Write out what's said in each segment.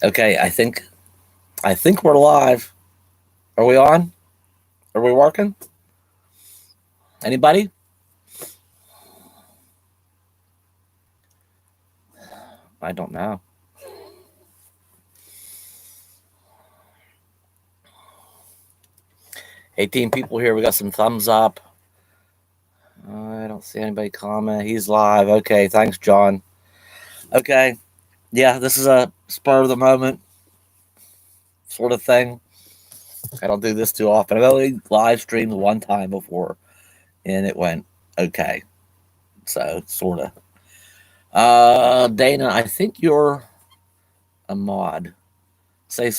Okay, I think we're live. Are we on? Are we working? Anybody? I don't know. 18 people here. We got some thumbs up. I don't see anybody comment. He's live. Okay, thanks, John. Okay, yeah, this is a spur of the moment sort of thing. I don't do this too often. I've only live streamed one time before, and it went okay. So, sort of. Dana, I think you're a mod. Say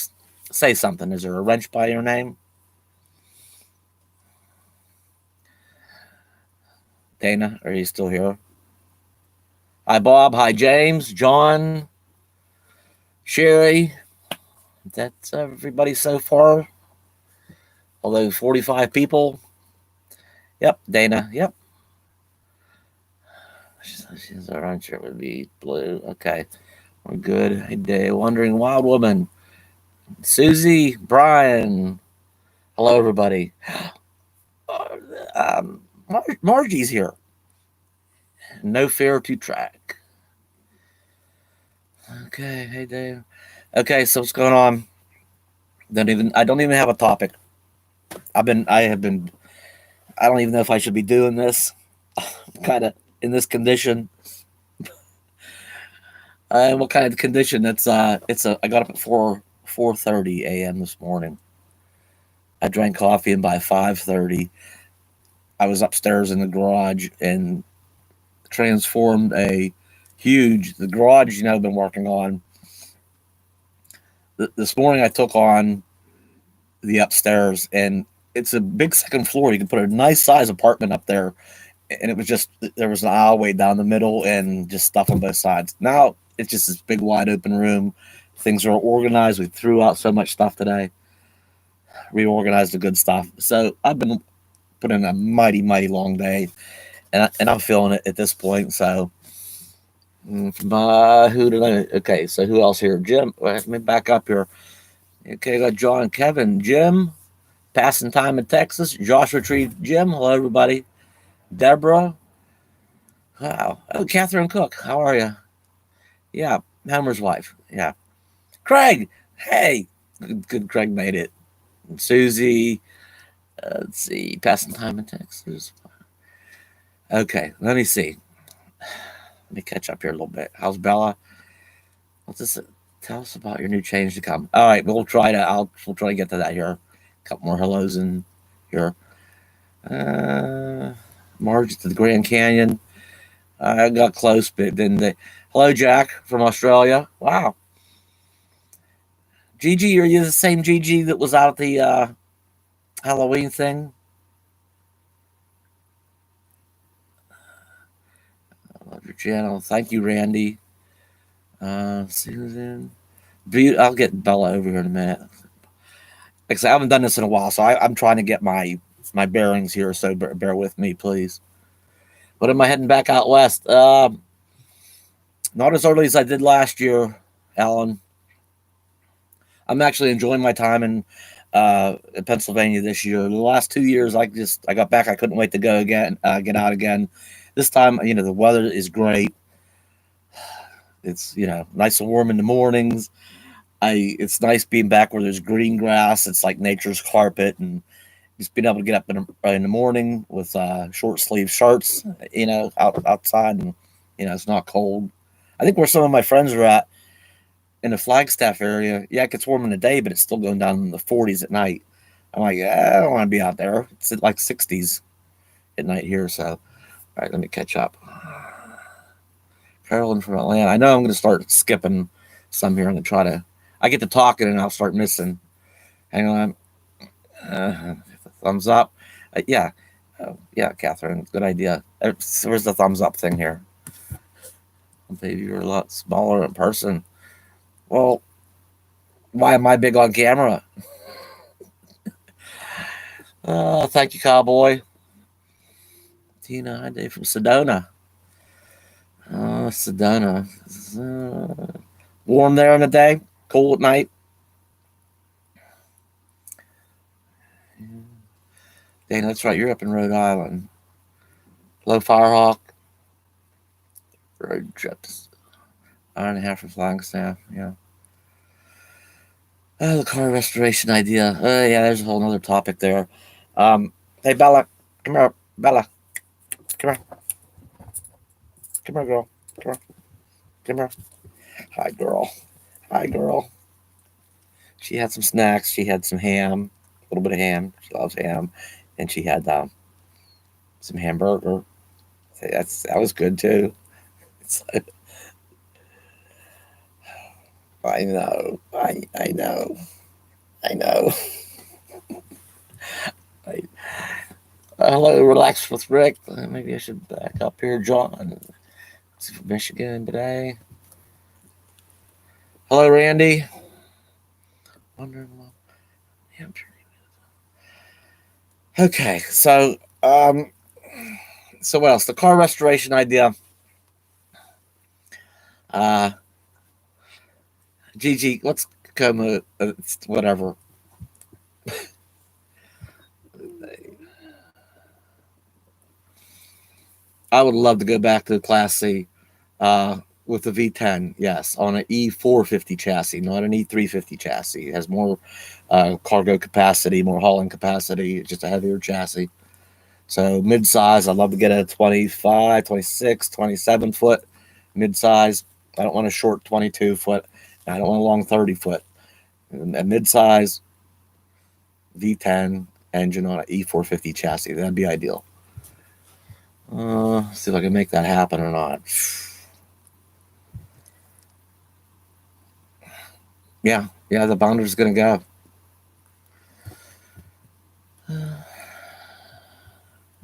something. Is there a wrench by your name? Dana, are you still here? Hi, Bob. Hi, James. John. Sherry. That's everybody so far. Although 45 people. Yep, Dana. Yep. She's our orange shirt would be blue. Okay. We're good. Hey, day. Wandering Wild Woman. Susie. Brian. Hello, everybody. Margie's here. No fear to track. Okay. Hey, Dave. Okay, so what's going on? I don't even have a topic. I don't even know if I should be doing this. Kind of in this condition. What kind of condition? I got up at 4:30 a.m. this morning. I drank coffee, and by 5:30, I was upstairs in the garage and transformed the garage, I've been working on. This morning I took on the upstairs, and it's a big second floor. You can put a nice size apartment up there, and it was just, there was an aisleway down the middle and just stuff on both sides. Now it's just this big wide open room. Things are organized. We threw out so much stuff today, reorganized the good stuff. So I've been putting in a mighty long day, and I'm feeling it at this point. So okay, so who else here? Jim, let me back up here. Okay, I got John, Kevin, Jim, passing time in Texas. Josh retrieved Jim. Hello, everybody. Deborah. Wow. Oh, Catherine Cook. How are you? Yeah, Homer's wife. Yeah. Craig. Hey. Good. Craig made it. And Susie. Let's see. Passing time in Texas. Okay, let me see. Let me catch up here a little bit. How's Bella? What's this? Tell us about your new change to come. All right, we'll try to get to that here. A couple more hellos in here. Marge to the Grand Canyon. I got close, but then hello, Jack from Australia. Wow. Gigi, are you the same Gigi that was out at the Halloween thing? I love your channel. Thank you, Randy. Susan. I'll get Bella over here in a minute. Like I said, I haven't done this in a while, so I'm trying to get my bearings here, so bear with me, please. But am I heading back out west? Not as early as I did last year, Alan. I'm actually enjoying my time in Pennsylvania this year. The last 2 years, I got back. I couldn't wait to go again, get out again. This time, the weather is great. It's nice and warm in the mornings. It's nice being back where there's green grass. It's like nature's carpet, and just being able to get up in the morning with short sleeve shirts, outside, and it's not cold. I think where some of my friends are at in the Flagstaff area, yeah, it gets warm in the day, but it's still going down in the 40s at night. I'm like, I don't want to be out there. It's at like 60s at night here. So, all right, let me catch up. Carolyn from Atlanta. I know I'm going to start skipping some here. I'm going to try to. I get to talking and I'll start missing. Hang on. Thumbs up. Yeah, Catherine. Good idea. Where's the thumbs up thing here? Maybe you're a lot smaller in person. Well, why am I big on camera? Thank you, Cowboy. Tina, hi, Dave from Sedona. Sedona. Warm there in the day, cool at night. Dang, that's right. You're up in Rhode Island. Low Firehawk. Road trips. Hour and a half for flying staff. Yeah. Oh, the car restoration idea. Yeah, there's a whole other topic there. Hey, Bella. Come here. Bella. Come here. Come here, girl. Come here. Come here. Hi, girl. Hi, girl. She had some snacks. She had some ham, a little bit of ham. She loves ham, and she had some hamburger. That was good too. It's like, I know, I know, I know. I, hello, relax with Rick. Maybe I should back up here, John. See from Michigan today. Hello, Randy. Wondering what Okay, so what else? The car restoration idea. Gigi, let's come. Whatever. I would love to go back to the Class C with the V10. Yes, on an E450 chassis, not an E350 chassis. It has more cargo capacity, more hauling capacity. It's just a heavier chassis. So mid-size, I'd love to get a 25, 26, 27 foot mid-size. I don't want a short 22 foot. I don't want a long 30 foot. A mid-size V10 engine on an E450 chassis. That'd be ideal. See if I can make that happen or not. Yeah, the Bounder's going to go.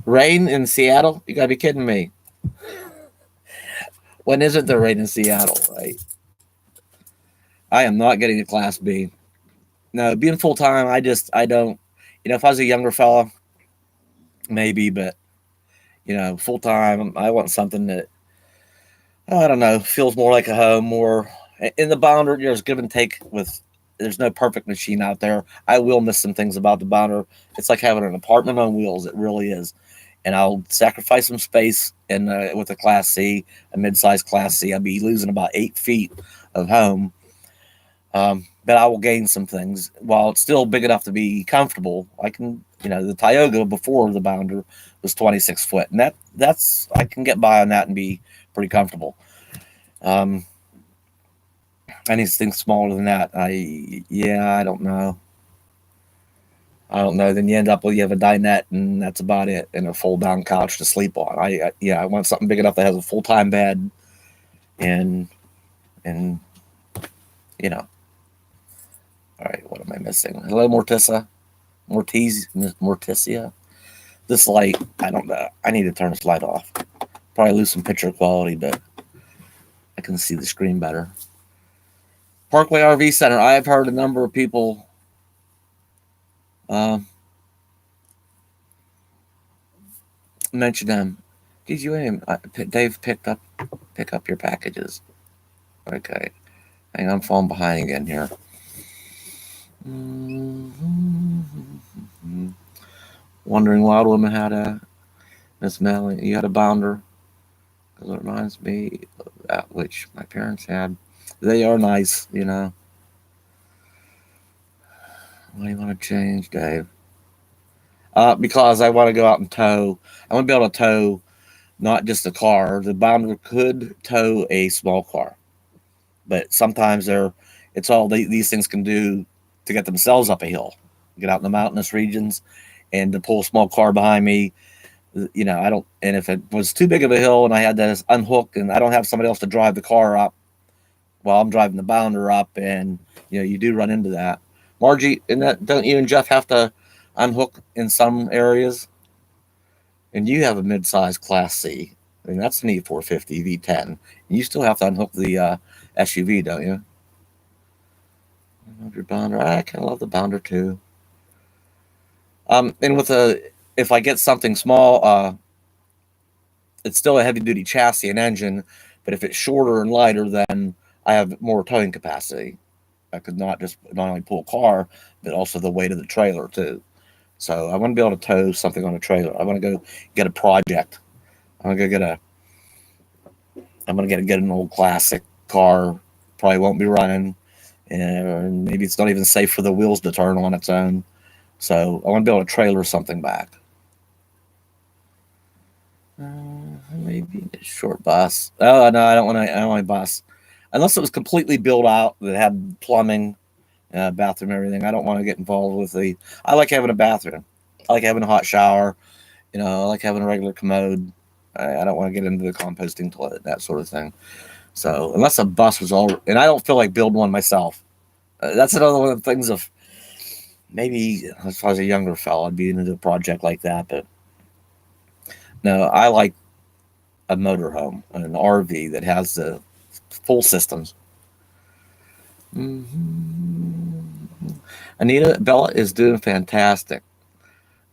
Rain in Seattle? You got to be kidding me. When isn't there rain in Seattle, right? I am not getting a Class B. No, being full-time, I don't, if I was a younger fella, maybe, but, full-time, I want something that, I don't know, feels more like a home, more in the Bounder. There's give and take there's no perfect machine out there. I will miss some things about the Bounder. It's like having an apartment on wheels. It really is. And I'll sacrifice some space with a Class C, a mid-size Class C. I'll be losing about 8 feet of home. But I will gain some things while it's still big enough to be comfortable. I can, the Tioga before the Bounder was 26 foot, and that's I can get by on that and be pretty comfortable. Anything smaller than that, I don't know. Then you end up with you have a dinette, and that's about it, and a fold down couch to sleep on. I want something big enough that has a full time bed, and All right, what am I missing? Hello, Morticia. This light, I don't know. I need to turn this light off. Probably lose some picture quality, but I can see the screen better. Parkway RV Center. I have heard a number of people mention them. Did you Dave pick up your packages? Okay. Hang on, I'm falling behind again here. Wandering Wild Woman had a Miss Melly. You had a Bounder. Because it reminds me of that which my parents had. They are nice, What do you want to change, Dave? Because I want to go out and tow. I want to be able to tow not just a car. The Bounder could tow a small car, but sometimes it's all these things can do to get themselves up a hill, get out in the mountainous regions, and to pull a small car behind me. I don't. And if it was too big of a hill and I had to unhook, and I don't have somebody else to drive the car up while I'm driving the Bounder up, and you do run into that. Margie, don't you and Jeff have to unhook in some areas? And you have a mid-size Class C. I mean, that's an E450 V10. You still have to unhook the SUV, don't you? I love your Bounder. I kind of love the Bounder too. And if I get something small, it's still a heavy-duty chassis and engine, But if it's shorter and lighter, then I have more towing capacity. I could not only pull a car, but also the weight of the trailer too. So I want to be able to tow something on a trailer. I want to go get a project. I'm gonna go get a. I'm gonna get an old classic car. Probably won't be running, and maybe it's not even safe for the wheels to turn on its own. So I want to be able to trailer something back. Maybe a short bus. Oh no, I don't want to. I don't want a bus, unless it was completely built out that had plumbing, bathroom, everything. I don't want to get involved with the. I like having a bathroom. I like having a hot shower. I like having a regular commode. I don't want to get into the composting toilet, that sort of thing. So unless a bus was all, and I don't feel like building one myself. That's another one of the things of maybe if I was a younger fellow, I'd be into a project like that. But no, I like a motorhome, an RV that has the full systems. Mm-hmm. Anita Bella is doing fantastic.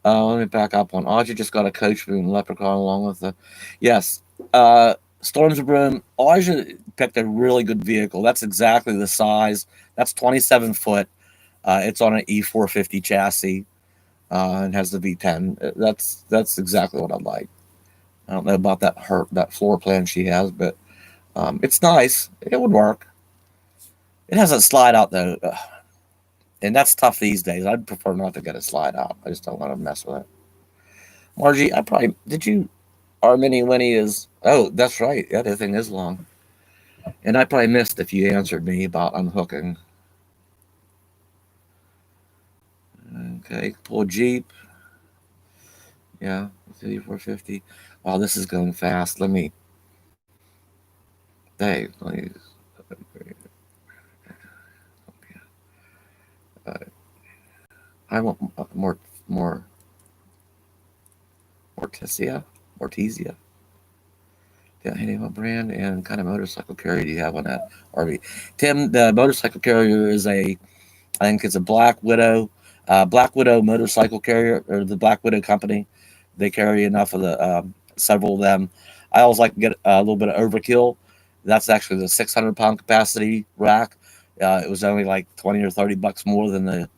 Let me back up one. Audrey just got a coach boom leprechaun along with the. Yes. Storms of Broom. Audrey picked a really good vehicle. That's exactly the size. That's 27 foot. It's on an E450 chassis and has the V10. That's exactly what I'd like. I don't know about that floor plan she has, but it's nice. It would work. It has a slide out though, and that's tough these days. I'd prefer not to get a slide out. I just don't want to mess with it. Margie, I probably did you. Our mini Winnie is. Oh, that's right. Yeah, the thing is long, and I probably missed if you answered me about unhooking. Okay, pull a Jeep. Yeah, 5450. Wow, this is going fast. Let me. Hey, please. Uh, I want more Mortizia. Yeah, hey, what brand and kind of motorcycle carrier do you have on that RV? Tim, the motorcycle carrier is I think it's a Black Widow motorcycle carrier, or the Black Widow company. They carry enough of the several of them. I always like to get a little bit of overkill. That's actually the 600-pound capacity rack. It was only like 20 or 30 bucks more than the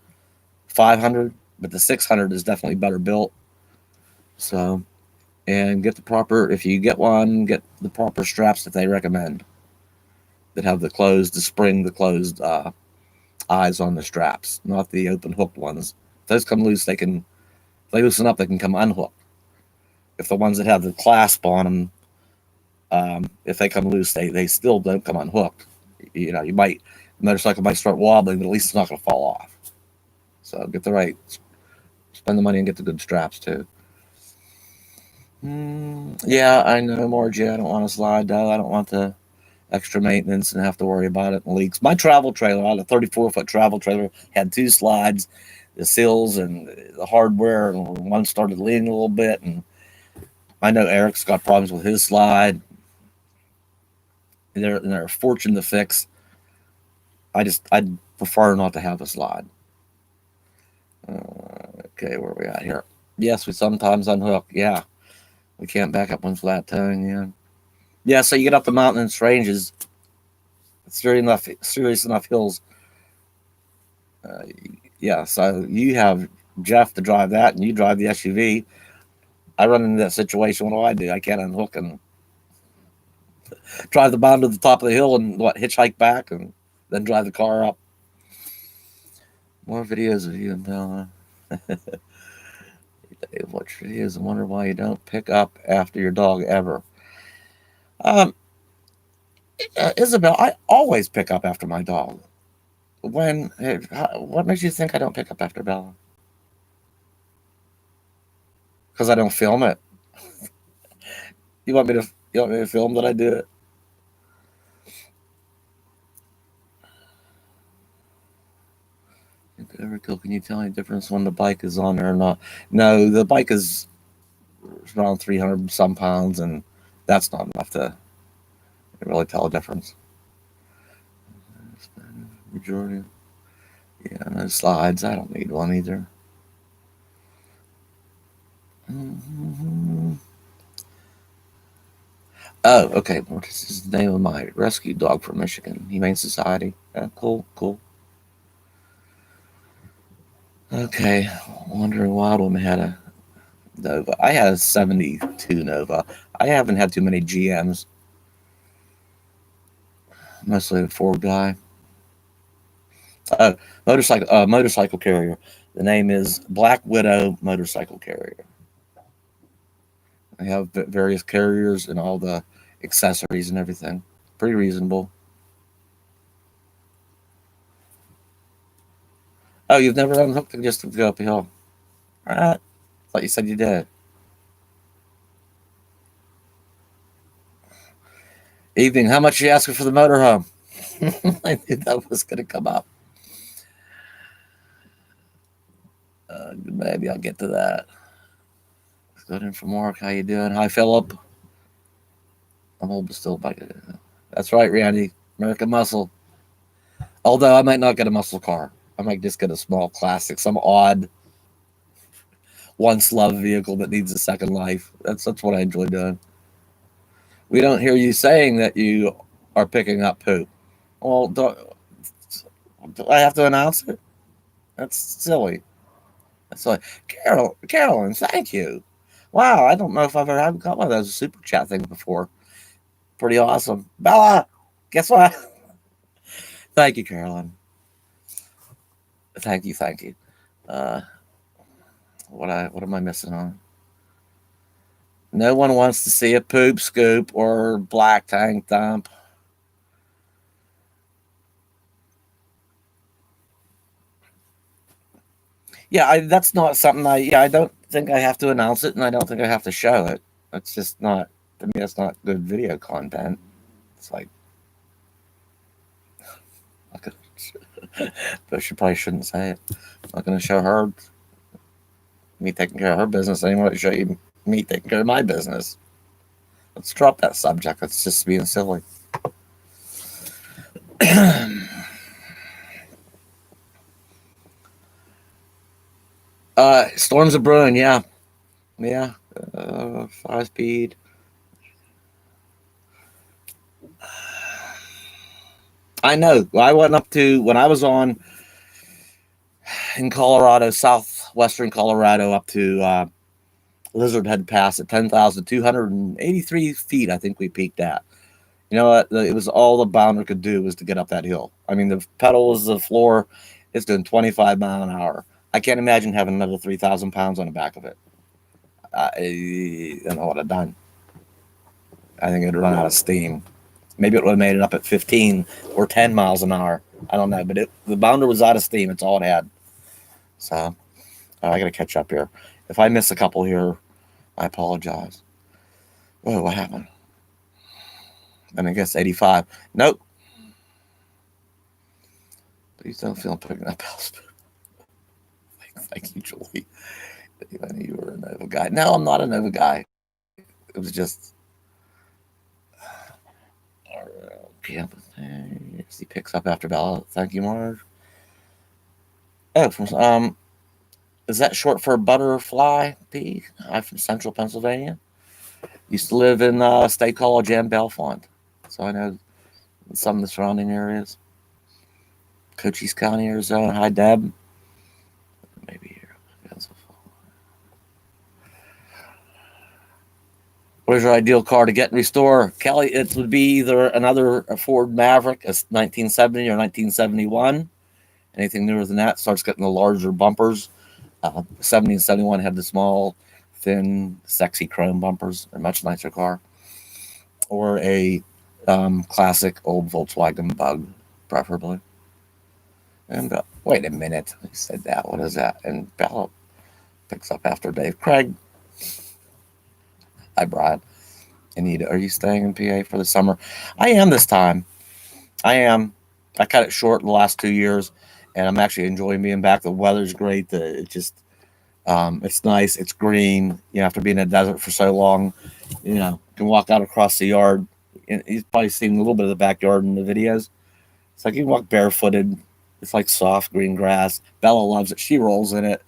500, but the 600 is definitely better built. So, and get the proper, if you get one, get the proper straps that they recommend that have the closed eyes on the straps, not the open hooked ones. If those come loose, if they loosen up, they can come unhooked. If the ones that have the clasp on them, if they come loose, they still don't come unhooked. The motorcycle might start wobbling, but at least it's not going to fall off. So spend the money and get the good straps too. Yeah, I know, Margie. I don't want to slide though. I don't want the extra maintenance and have to worry about it and leaks. My travel trailer, I had a 34-foot travel trailer, had two slides, the seals and the hardware, and one started leaning a little bit. And I know Eric's got problems with his slide. They're a fortune to fix. I'd prefer not to have a slide. Okay, where are we at here? Yes, we sometimes unhook. Yeah, we can't back up on flat towing. Yeah, yeah. So you get up the mountainous ranges, serious enough hills. Uh, yeah. So you have Jeff to drive that, and you drive the SUV. I run into that situation. What do? I can't unhook and drive the bound to the top of the hill and hitchhike back and then drive the car up. More videos of you and Bella. Watch videos and wonder why you don't pick up after your dog ever. Um, Isabel, I always pick up after my dog. What makes you think I don't pick up after Bella? Because I don't film it. You want me to film that I do it? Overkill, can you tell any difference when the bike is on there or not? No, the bike is around 300 some pounds, and that's not enough to really tell a difference. Majority. Yeah, no slides. I don't need one either. Mm-hmm. Oh, okay. What is the name of my rescue dog from Michigan? Humane Society. Cool, cool. Okay. Wandering Wild Woman had a Nova. I had a 72 Nova. I haven't had too many GMs. Mostly a Ford guy. Oh, motorcycle carrier. The name is Black Widow Motorcycle Carrier. I have various carriers and all the accessories and everything. Pretty reasonable. Oh, you've never unhooked it just to go up a hill? I thought you said you did. Evening. How much are you asking for the motorhome? I knew that was going to come up. Maybe I'll get to that. Good in from work. How you doing? Hi, Philip. I'm old, but still back. That's right, Randy. American Muscle. Although I might not get a muscle car. I might just get a small classic, some odd, once loved vehicle that needs a second life. That's what I enjoy doing. We don't hear you saying that you are picking up poop. Well, do I have to announce it? That's silly. That's silly. Carolyn, thank you. Wow, I don't know if I've ever got one of those super chat things before. Pretty awesome. Bella, guess what? Thank you, Carolyn. Thank you, thank you. Uh, what am I missing on? No one wants to see a poop scoop or black tank dump. Yeah, that's not something I don't think I have to announce it, and I don't think I have to show it. That's just not, to me, that's not good video content. It's like, but she probably shouldn't say it. I'm not going to show her me taking care of her business anymore. To show you me taking care of my business. Let's drop that subject. That's just being silly. Storms are brewing. Yeah, 5 speed. I know. I went up to when I was on in Colorado, southwestern Colorado, up to Lizard Head Pass at 10,283 feet. I think we peaked at. You know what? It was all the bounder could do was to get up that hill. I mean, the pedal was the floor. It's doing 25 mile an hour. I can't imagine having another 3,000 pounds on the back of it. I don't know what I'd done. I think it'd run out of steam. Maybe it would have made it up at 15 or 10 miles an hour. I don't know, but the bounder was out of steam. It's all it had. So I got to catch up here. If I miss a couple here, I apologize. Oh, what happened? And I guess 85. Nope. Please don't feel picking up house. Thank you, Julie. I knew you were a Nova guy. No, I'm not a Nova guy. It was just. Okay, he picks up after Bella. Thank you, Marge. Oh, is that short for butterfly pea? I'm from Central Pennsylvania. Used to live in State College and Bellefonte, so I know some of the surrounding areas. Cochise County, Arizona. Hi, Deb. Maybe here. Where's your ideal car to get and restore? Kelly, it would be either another Ford Maverick, a 1970 or 1971. Anything newer than that starts getting the larger bumpers. 70 and 71 had the small, thin, sexy chrome bumpers. A much nicer car. Or a classic old Volkswagen Bug, preferably. And wait a minute. I said that. What is that? And Bella picks up after Dave. Craig. Hi, Brian. Anita, are you staying in PA for the summer? I am this time. I am. I cut it short the last 2 years, and I'm actually enjoying being back. The weather's great. It's nice. It's green. After being in a desert for so long, you can walk out across the yard. And you've probably seen a little bit of the backyard in the videos. It's like you can walk barefooted. It's like soft green grass. Bella loves it. She rolls in it.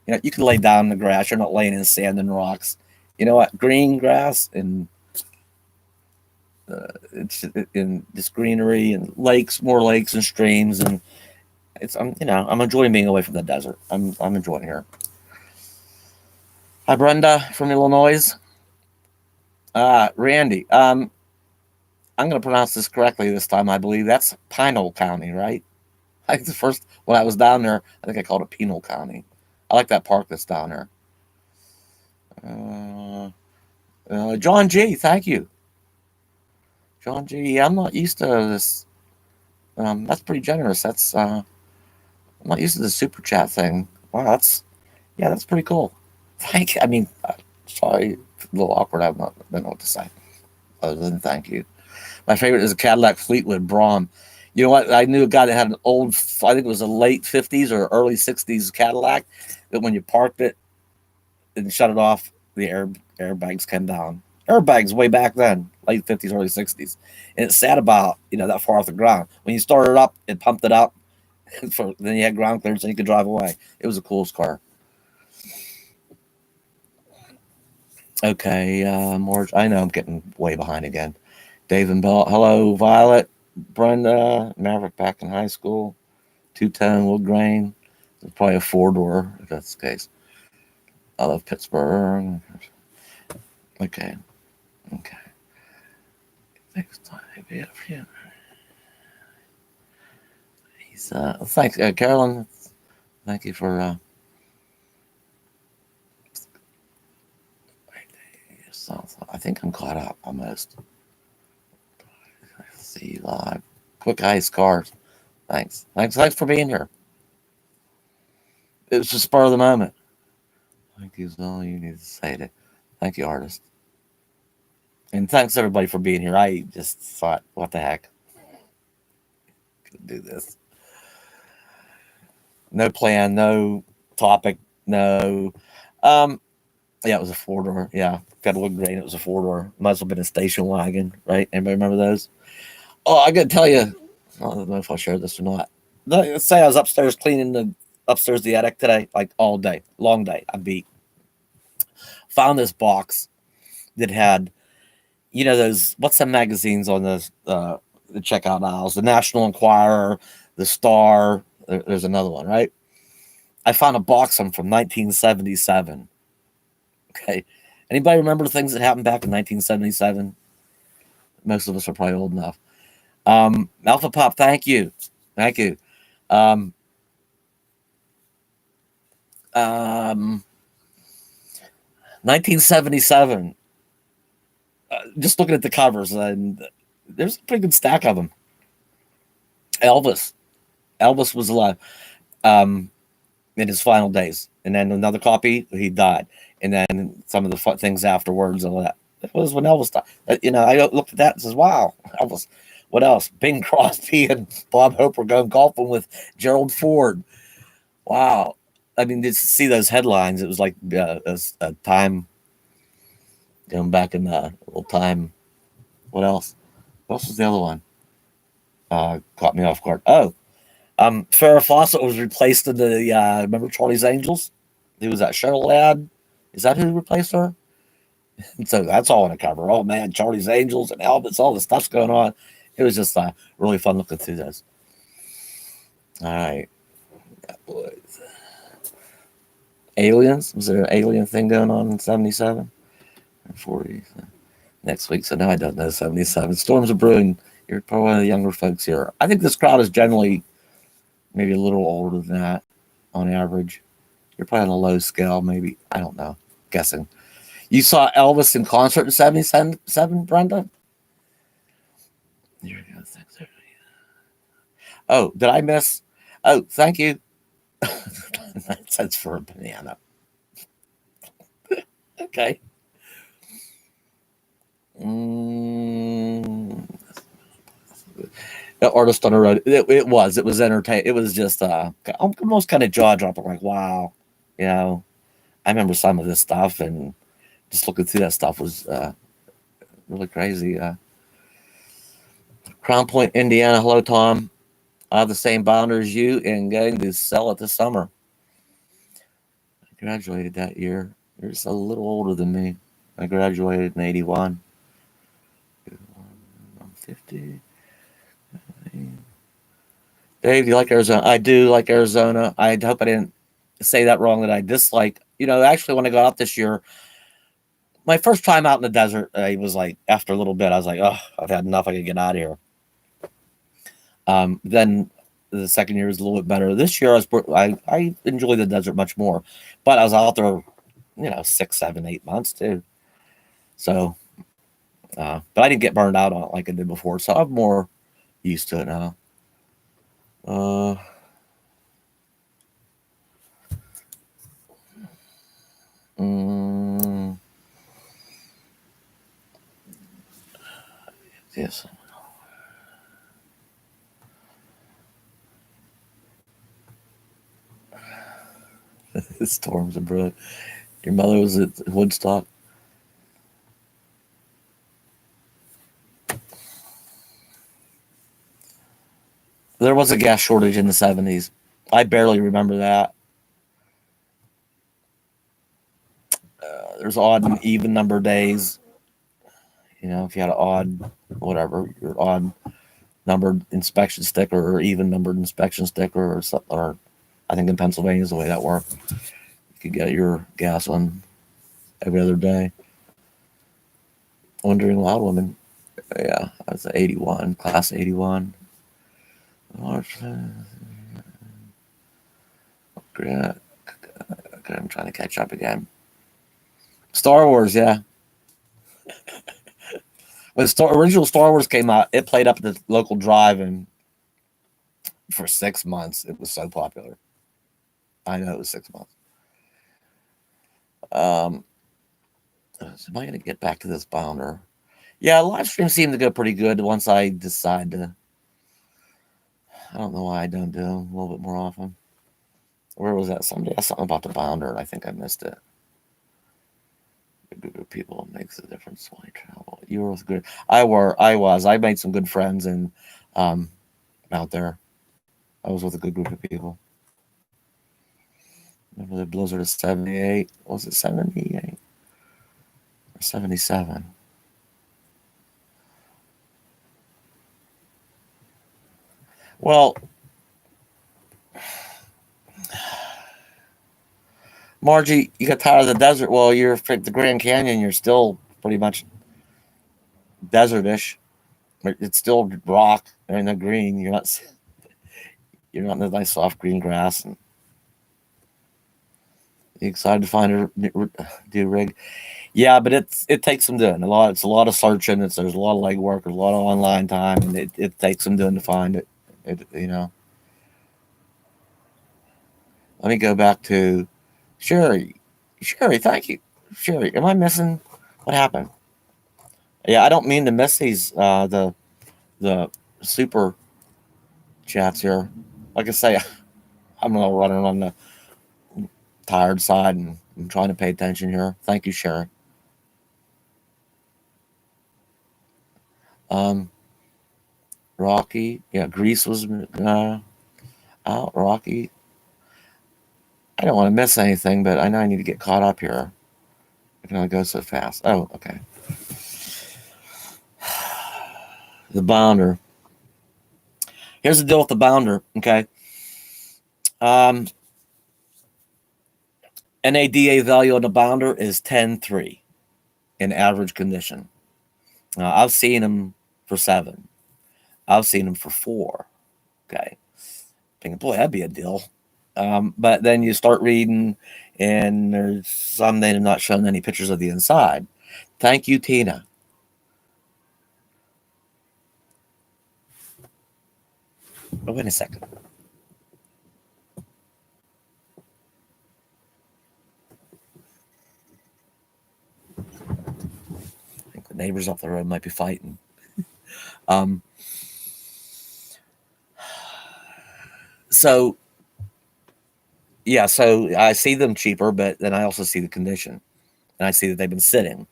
You can lay down in the grass. You're not laying in sand and rocks. You know what? Green grass and It's in this greenery and lakes, more lakes and streams, and I'm enjoying being away from the desert. I'm enjoying here. Hi, Brenda from Illinois. Randy. I'm going to pronounce this correctly this time. I believe that's Pinole County, right? I think the first when I was down there, I think I called it Pinole County. I like that park that's down there. John G, thank you. John G, I'm not used to this. That's pretty generous. I'm not used to the super chat thing. Wow, that's pretty cool. Thank you. I mean, sorry, a little awkward. I don't know what to say other than thank you. My favorite is a Cadillac Fleetwood Brougham. You know what? I knew a guy that had an old, I think it was a late 50s or early 60s Cadillac, that when you parked it and shut it off, the airbags came down. Airbags way back then, late 50s, early 60s. And it sat about, that far off the ground. When you started it up, it pumped it up. Then you had ground clearance and you could drive away. It was the coolest car. Okay, more. I know I'm getting way behind again. Dave and Bell. Hello, Violet. Brenda. Maverick back in high school. Two-tone wood grain. It's probably a four-door if that's the case. I love Pittsburgh. Okay. Thanks, yeah. He's thanks, Carolyn. Thank you for I think I'm caught up almost. See you live. Quick Ice Cars. Thanks for being here. It was just spur of the moment. Thank you is all you need to say to. Thank you, artist. And thanks everybody for being here. I just thought, what the heck? Could do this. No plan, no topic, no. Yeah, it was a four-door. Yeah, got a wood grain. It was a four-door. Might as well have been a station wagon, right? Anybody remember those? Oh, I got to tell you, I don't know if I'll share this or not. Let's say I was upstairs cleaning the attic today, like all day, long day. I beat. Found this box that had, those, what's the magazines on the checkout aisles? The National Enquirer, the Star. There's another one, right? I found a box from 1977. Okay. Anybody remember things that happened back in 1977? Most of us are probably old enough. Alpha Pop, thank you. 1977. Just looking at the covers, and there's a pretty good stack of them. Elvis was alive in his final days, and then another copy, he died, and then some of the things afterwards and all that. It was when Elvis died. I looked at that and says, "Wow, Elvis." What else? Bing Crosby and Bob Hope were going golfing with Gerald Ford. Wow. I mean, to see those headlines, it was like a time going back in the old time. What else? What else was the other one? Caught me off guard. Oh, Farrah Fawcett was replaced in the, remember Charlie's Angels? Who was that? Cheryl Ladd? Is that who replaced her? So that's all in a cover. Oh, man, Charlie's Angels and Elvis, all the stuff's going on. It was just really fun looking through those. All right. Aliens? Was there an alien thing going on in 77? Or 40? Next week. So now I don't know 77. Storms are brewing. You're probably one of the younger folks here. I think this crowd is generally maybe a little older than that on average. You're probably on a low scale, maybe. I don't know. Guessing. You saw Elvis in concert in 77, Brenda? Oh, did I miss? Oh, thank you. That's for a banana. Okay. The artist on the road. It was entertaining. It was just almost kind of jaw dropping. Like, wow, I remember some of this stuff, and just looking through that stuff was really crazy. Crown Point, Indiana. Hello, Tom. I have the same binder as you and going to sell it this summer. I graduated that year. You're just a little older than me. I graduated in 81. 50. Dave, you like Arizona? I do like Arizona. I hope I didn't say that wrong, that I dislike. Actually, when I got out this year, my first time out in the desert, I was like, after a little bit, I was like, oh, I've had enough. I could get out of here. Then the second year was a little bit better. This year, I enjoy the desert much more. But I was out there, 6, 7, 8 months too. So, but I didn't get burned out on it like I did before. So I'm more used to it now. Yes. Storms and brewing. Your mother was at Woodstock. There was a gas shortage in the 70s. I barely remember that. There's odd and even number days. If you had an odd, whatever, your odd numbered inspection sticker or even numbered inspection sticker or something, or I think in Pennsylvania is the way that worked. You could get your gas on every other day. Wandering Wild Woman. Yeah, I was 81, class 81. Great. Okay, I'm trying to catch up again. Star Wars, yeah. When original Star Wars came out, it played up at the local drive-in for 6 months. It was so popular. I know it was 6 months. Am I going to get back to this bounder? Yeah, Livestream seemed to go pretty good once I decide to. I don't know why I don't do them a little bit more often. Where was that? Somebody asked something about the bounder, and I think I missed it. A group of people makes a difference when I travel. You were good. I was. I made some good friends and out there. I was with a good group of people. Remember the blizzard of 78? Was it 78 or 77? Well, Margie, you got tired of the desert. Well, you're at the Grand Canyon. You're still pretty much desertish. It's still rock and the green. You're not in the nice soft green grass. And you excited to find a new rig? Yeah, but it takes some doing. It's a lot of searching. There's a lot of legwork. There's a lot of online time, and it takes some doing to find it. Let me go back to Sherry. Sherry, thank you. Sherry, am I missing? What happened? Yeah, I don't mean to miss these the super chats here. Like I say, I'm a little running on the tired side, and I'm trying to pay attention here. Thank you, Sherry. Rocky, yeah, Greece was out. Rocky. I don't want to miss anything, but I know I need to get caught up here. I can only go so fast. Oh, okay. The bounder. Here's the deal with the bounder, okay? NADA value on the bounder is 10.3 in average condition. I've seen them for 7. I've seen them for 4. Okay. Thinking, boy, that'd be a deal. But then you start reading, and there's some they have not shown any pictures of the inside. Thank you, Tina. Oh, wait a second. I think the neighbors up the road might be fighting. So I see them cheaper, but then I also see the condition, and I see that they've been sitting.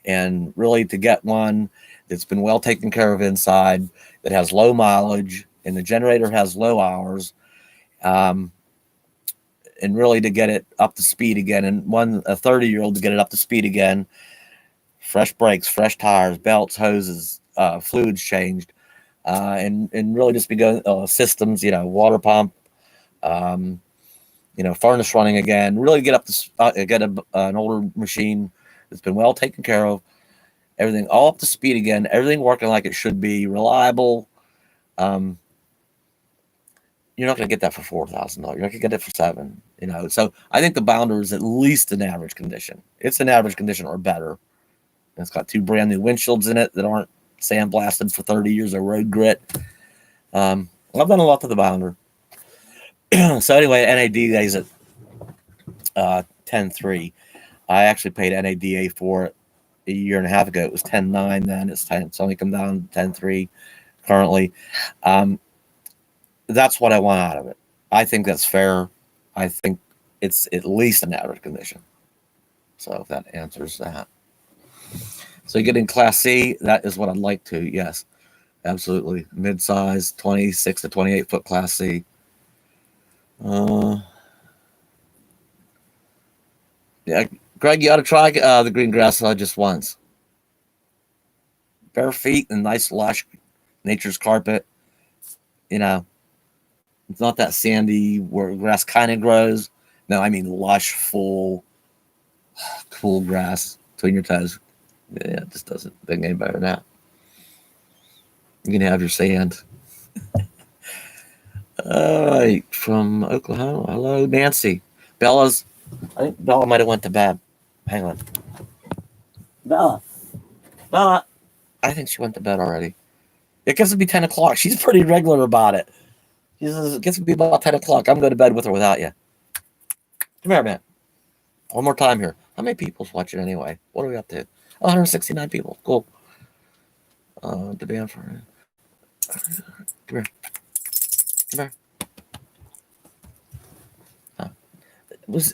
And really, to get one that's been well taken care of inside, that has low mileage, and the generator has low hours, and really to get it up to speed again, and a 30-year-old to get it up to speed again, fresh brakes, fresh tires, belts, hoses, fluids changed, and really just be going systems, water pump, um, furnace running again. Really get up to get an older machine that's been well taken care of. Everything all up to speed again. Everything working like it should be, reliable. Um, you're not going to get that for $4,000. You're not going to get it for $7,000. So I think the Bounder is at least in average condition. It's in average condition or better. And it's got 2 brand new windshields in it that aren't sandblasted for 30 years of road grit. I've done a lot to the Bounder. So anyway, NADA is at 10.3. I actually paid NADA for it a year and a half ago. It was 10.9 then. It's only come down to 10.3 currently. That's what I want out of it. I think that's fair. I think it's at least an average condition. So if that answers that. So you get in Class C, that is what I'd like to. Yes, absolutely. Mid-size, 26 to 28 foot Class C. Yeah, Greg, you ought to try the green grass just once. Bare feet and nice lush nature's carpet. It's not that sandy where grass kind of grows. No, I mean lush, full, cool grass between your toes. Yeah, it just doesn't think any better than that. You can have your sand. All right, from Oklahoma. Hello, Nancy. I think Bella might have went to bed. Hang on. Bella. I think she went to bed already. It gets to be 10 o'clock. She's pretty regular about it. She says, it gets to be about 10 o'clock. I'm going to bed with or without you. Come here, man. One more time here. How many people's watching anyway? What are we up to? 169 people. Cool. Demand for it. Come here.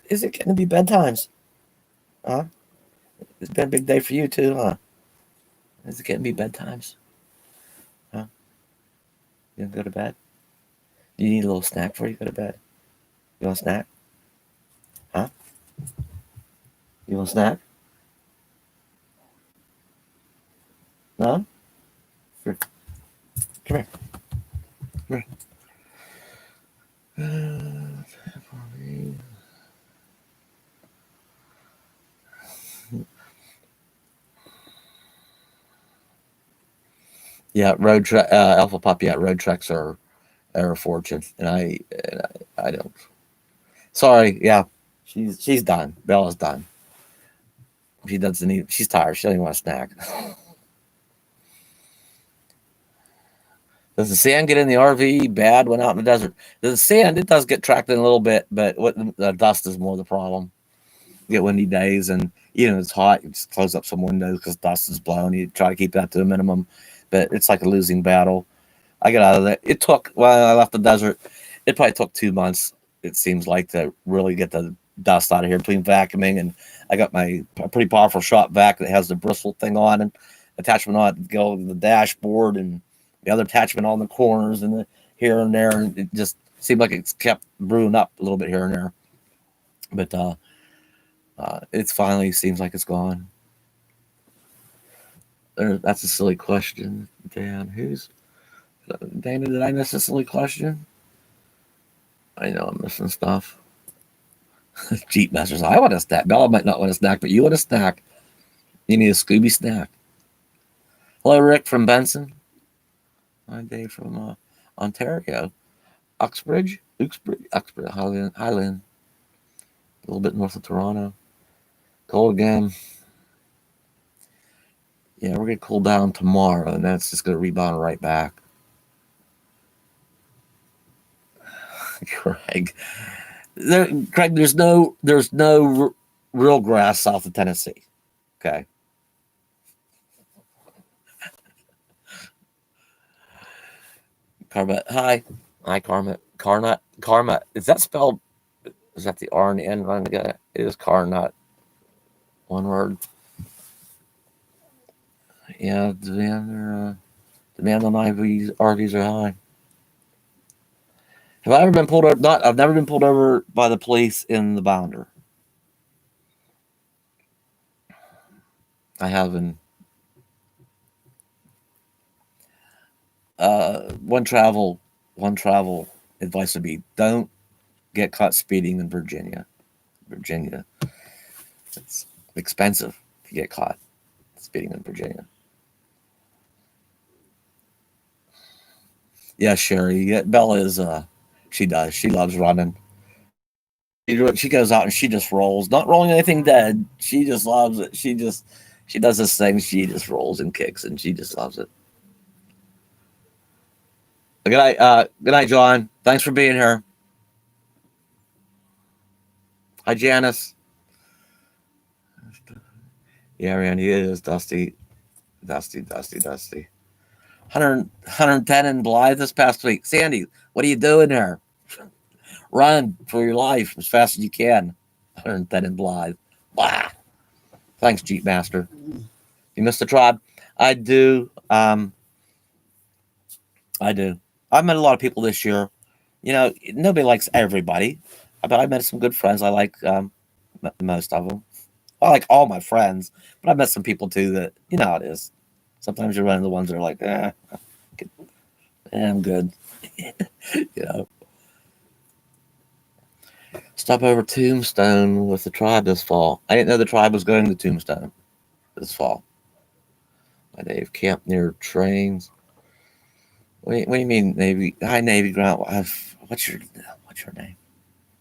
Is it getting to be bedtimes? Huh? It's been a big day for you too, huh? Is it getting to be bedtimes? Huh? You gonna go to bed? Do you need a little snack before you go to bed? You want a snack? Huh? You want a snack? No? Come here. Come here. Yeah, Alpha Pop. Yeah, road treks are a fortune, and I don't. Sorry. Yeah, she's done. Bella's done. She doesn't need. She's tired. She doesn't even want a snack. Does the sand get in the RV bad when out in the desert? The sand, it does get tracked in a little bit, but the dust is more the problem. You get windy days, and it's hot. You just close up some windows because dust is blowing. You try to keep that to a minimum, but it's like a losing battle. I got out of there. It took, when I left the desert, it probably took 2 months, it seems like, to really get the dust out of here between vacuuming. And I got my pretty powerful shop vac that has the bristle thing on and attachment on it to go to the dashboard and the other attachment on the corners and the here and there. And it just seemed like it's kept brewing up a little bit here and there. But it's finally seems like it's gone. That's a silly question, Dan. Dana, did I miss a silly question? I know I'm missing stuff. Jeep Masters. I want a snack. Bella might not want a snack, but you want a snack. You need a Scooby snack. Hello, Rick from Benson. Hi, Dave from Ontario. Uxbridge, Highland. A little bit north of Toronto. Cold again. Yeah, we're going to cool down tomorrow, and that's just going to rebound right back. Craig, there's no real grass south of Tennessee. Okay. Carmet, hi, Carmet. Carmet. Is that spelled? Is that the R and the N running together? It is Carnut. One word. Yeah, demand on RVs are high. Have I ever been pulled over? I've never been pulled over by the police in the Bounder. I haven't. one travel advice would be don't get caught speeding in Virginia. Virginia, it's expensive if you get caught speeding in Virginia. Yeah, Sherry. Yeah, Bella is. She does. She loves running. She goes out and she just rolls, not rolling anything dead. She just loves it. She does this thing. She just rolls and kicks, and she just loves it. Good night, John. Thanks for being here. Hi, Janice. Yeah, Randy, it is dusty, dusty. 110 in Blythe this past week. Sandy, what are you doing there? Run for your life as fast as you can. 110 in Blythe. Blah. Thanks, Jeep Master. You missed the tribe? I do. I do. I've met a lot of people this year. You know, nobody likes everybody, but I met some good friends. I like most of them. I like all my friends, but I met some people too that you know how it is. Sometimes you run into the ones that are like, I'm good. You know. Stop over Tombstone with the tribe this fall. I didn't know the tribe was going to Tombstone this fall. They've camped near trains. What do you mean, Navy? Hi, Navy Grant. What's your name?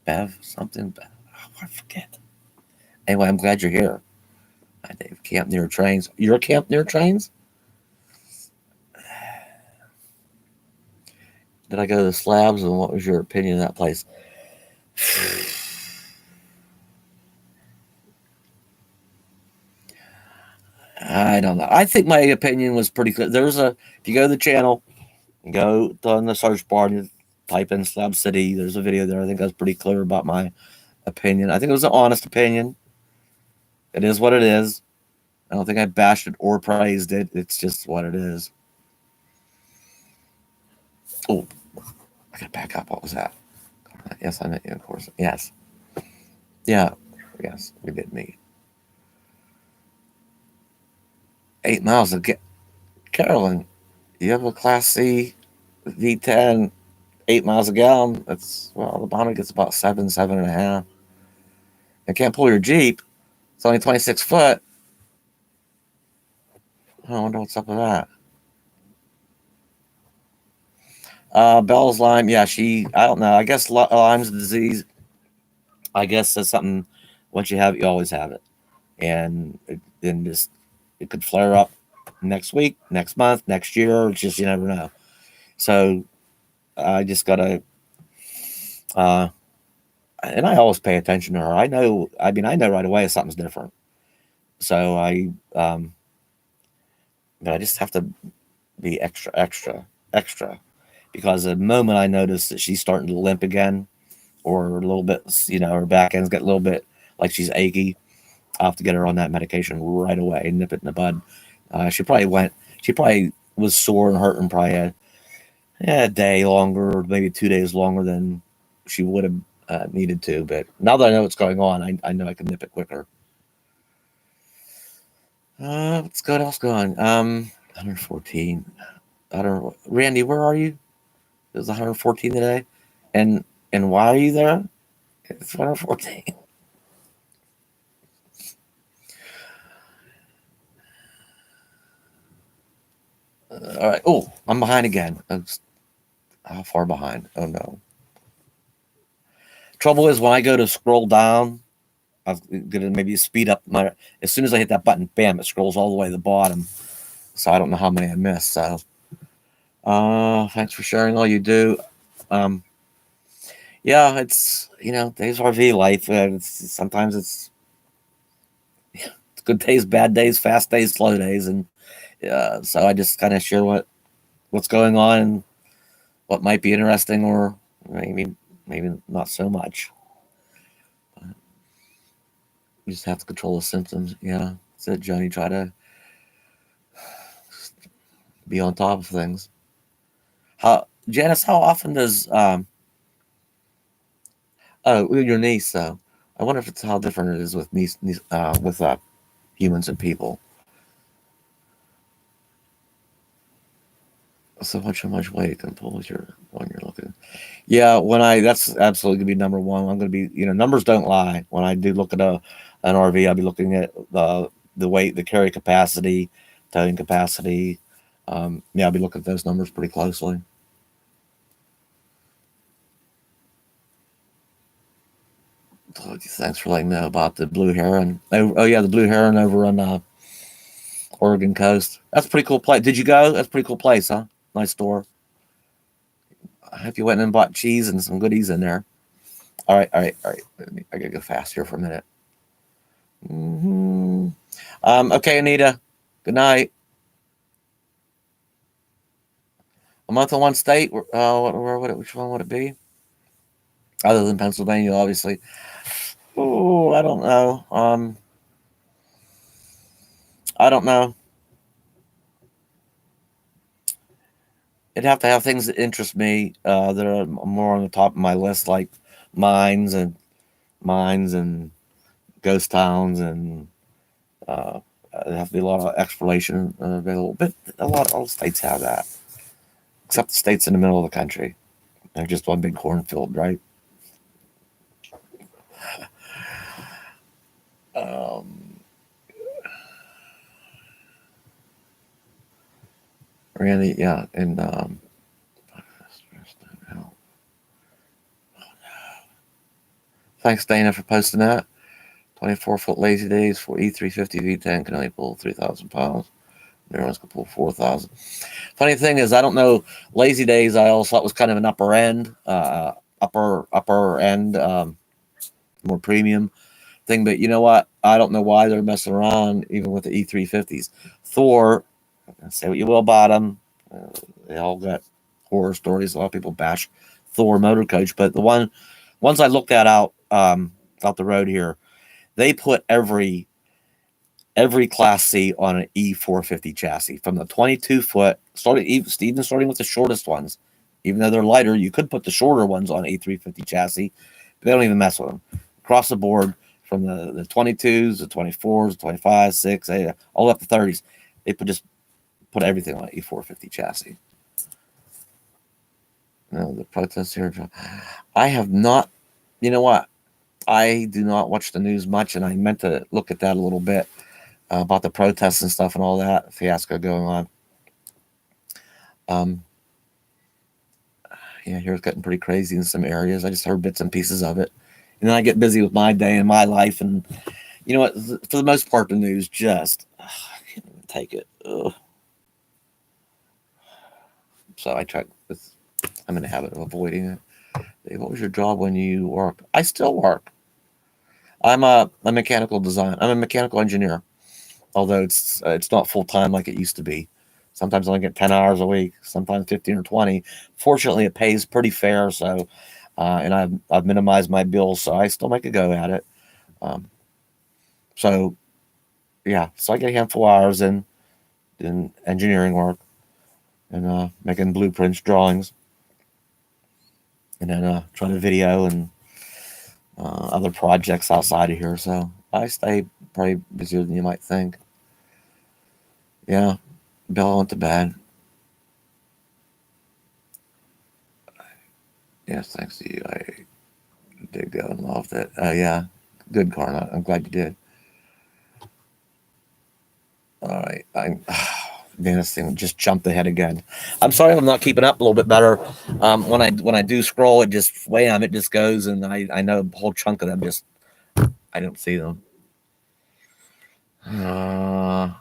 Bev? Something? Bev? Oh, I forget. Anyway, I'm glad you're here. Hi, Dave. Camp near trains. You're camped near trains? Did I go to the Slabs, and what was your opinion of that place? I don't know. I think my opinion was pretty clear. If you go to the channel, go on the search bar and you type in Slab City, there's a video there. I think I was pretty clear about my opinion. I think it was an honest opinion. It is what it is. I don't think I bashed it or praised it. It's just what it is. Oh, I gotta back up. What was that? Yes, I met you, of course. Yes. Yeah. Yes, we did meet. 8 miles of Carolyn, you have a Class C V10, 8 miles a gallon. The bottom gets about 7.5. I can't pull your Jeep. It's only 26 foot. I wonder what's up with that. Bell's Lyme, yeah, I don't know. I guess Lyme's disease, I guess that's something, once you have it, you always have it. And it could flare up next week, next month, next year. It's just, you never know. So I just got to, and I always pay attention to her. I know right away if something's different. So but I just have to be extra. Because the moment I notice that she's starting to limp again, or a little bit, her back end's got a little bit like she's achy, I'll have to get her on that medication right away, nip it in the bud. She probably was sore and hurting probably a day longer, or maybe 2 days longer than she would have needed to. But now that I know what's going on, I know I can nip it quicker. What's good? Else going? 114. I don't know. Randy, where are you? It was 114 today. And why are you there? It's 114. All right. Oh, I'm behind again. How far behind? Oh no. Trouble is when I go to scroll down, I'm gonna maybe speed up my. As soon as I hit that button, bam! It scrolls all the way to the bottom. So I don't know how many I missed. So, thanks for sharing all you do. Yeah, it's days RV life. Sometimes it's good days, bad days, fast days, slow days, and so I just kind of share what's going on and what might be interesting, or maybe not so much. But you just have to control the symptoms. Yeah, that's it, Johnny. Try to be on top of things. Janice, how often does your niece though? I wonder if it's how different it is with humans and people. So how much weight can pull with your when you're looking? Yeah, that's absolutely gonna be number one. I'm gonna be numbers don't lie. When I do look at an RV, I'll be looking at the weight, the carry capacity, towing capacity. Yeah, I'll be looking at those numbers pretty closely. So, thanks for letting me know about the blue heron. Oh yeah, the blue heron over on Oregon coast. That's a pretty cool place. Did you go? That's a pretty cool place, huh? Nice store. I hope you went and bought cheese and some goodies in there. All right, all right, all right. I gotta go fast here for a minute. Hmm. Okay, Anita. Good night. A month in one state. Which one would it be? Other than Pennsylvania, obviously. Oh, I don't know. I don't know. It'd have to have things that interest me that are more on the top of my list, like mines and mines and ghost towns, and uh, there have to be a lot of exploration available. But a lot of all states have that, except the states in the middle of the country. They're just one big cornfield, right? Um, Randy, yeah, and thanks Dana for posting that. 24-foot lazy days for E350 V10 can only pull 3,000 pounds. Everyone's can pull 4,000. Funny thing is, I don't know. Lazy days, I always thought was kind of an upper end, more premium thing. But you know what? I don't know why they're messing around even with the E350s. Thor, say what you will about them, they all got horror stories. A lot of people bash Thor Motor Coach, but the ones I looked at out the road here, they put every Class C on an E450 chassis from the 22-foot, even starting with the shortest ones. Even though they're lighter, you could put the shorter ones on E350 chassis, but they don't even mess with them. Across the board, from the 22s, the 24s, the 25s, 6, 8, all up to 30s, they just put everything on an E450 chassis. No, the protests here. I have not, you know what? I do not watch the news much, and I meant to look at that a little bit about the protests and stuff and all that fiasco going on. Um, yeah, here it's getting pretty crazy in some areas. I just heard bits and pieces of it, and then I get busy with my day and my life, and you know what? For the most part, the news just I can't even take it. Ugh. So I try. I'm in the habit of avoiding it. Hey, what was your job when you worked? I still work. I'm a mechanical design. I'm a mechanical engineer, although it's not full time like it used to be. Sometimes I only get 10 hours a week, sometimes 15 or 20. Fortunately, it pays pretty fair, so and I've minimized my bills, so I still make a go at it. Um, so yeah, so I get a handful of hours in engineering work and making blueprints, drawings, and then trying to video and other projects outside of here. So I stay probably busier than you might think. Yeah, Bella went to bed. Yes, thanks to you. I did go and loved it. Yeah, good, Carla. I'm glad you did. All right, man, this thing just jumped ahead again. I'm sorry, I'm not keeping up a little bit better. When I do scroll, it just wham, it just goes, and I know a whole chunk of them just I don't see them. Uh,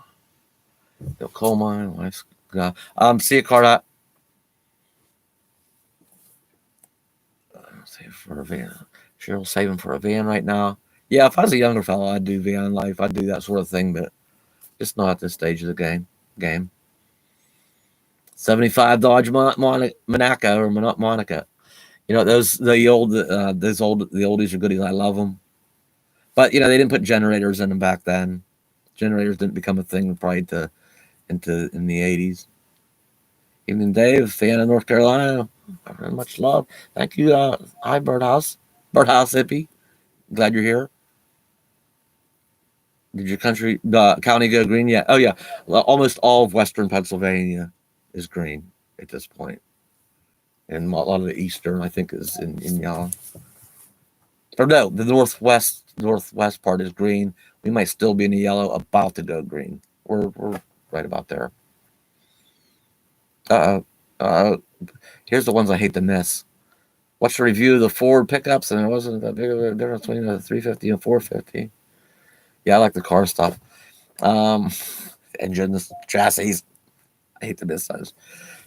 the coal mine. Let's go. See you, Carla. Save for a van. Cheryl's saving for a van right now. Yeah, if I was a younger fellow, I'd do van life. I'd do that sort of thing, but just not at this stage of the game. 75 Dodge Monaco or Monica. You know the oldies are goodies. I love them, but they didn't put generators in them back then. Generators didn't become a thing probably in the 80s. Evening, Dave, fan of North Carolina. Very much love. Thank you. Hi, Birdhouse hippie. Glad you're here. Did your county go green yet? Oh yeah, well, almost all of Western Pennsylvania is green. at this point. And a lot of the eastern, I think, is in yellow. Or no, the northwest part is green. We might still be in the yellow, about to go green. We're right about there. Here's the ones I hate to miss. Watched a review of the Ford pickups, and there wasn't that big of a difference between the 350 and 450. Yeah, I like the car stuff. Engines, chassis. I hate to miss those.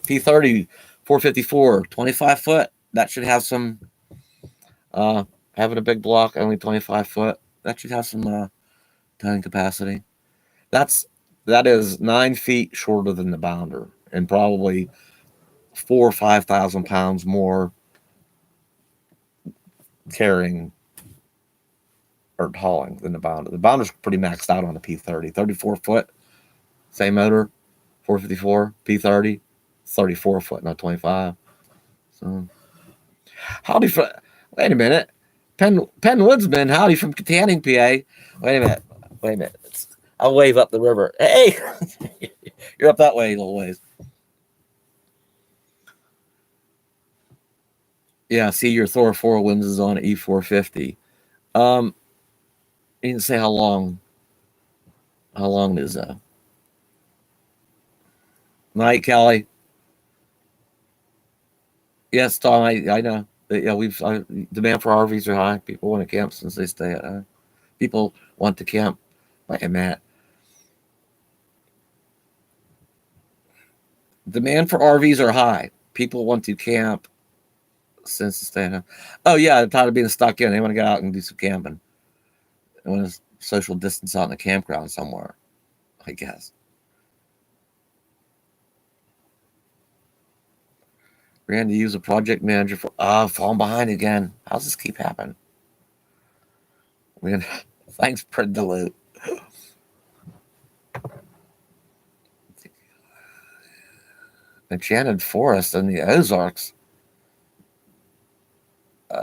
P30, 454, 25 foot. That should have some. Having a big block, only 25 foot. That should have some towing capacity. That is 9 feet shorter than the Bounder, and probably 4,000 or 5,000 pounds more carrying or hauling than the Bounder. The Bounder's pretty maxed out on the P30. 34 foot, same motor, 454, P30, 34 foot, not 25. So, howdy from, wait a minute. Penn Woodsman, howdy from Katanning, PA. Wait a minute. I'll wave up the river. Hey, you're up that way a little ways. Yeah, see your Thor 4 winds is on E450. You didn't say how long it is though. Night, Kelly. Yes, Tom, I know. Yeah, demand for RVs are high. People want to camp since they stay at home. People want to camp. Wait a minute. Demand for RVs are high. People want to camp since they stay at home. Oh yeah, they're tired of being stuck in. They want to get out and do some camping. They want to social distance out in the campground somewhere, I guess. Randy use a project manager for falling behind again. How's this keep happening? Man, thanks, Pred Dilute. Enchanted Forest in the Ozarks.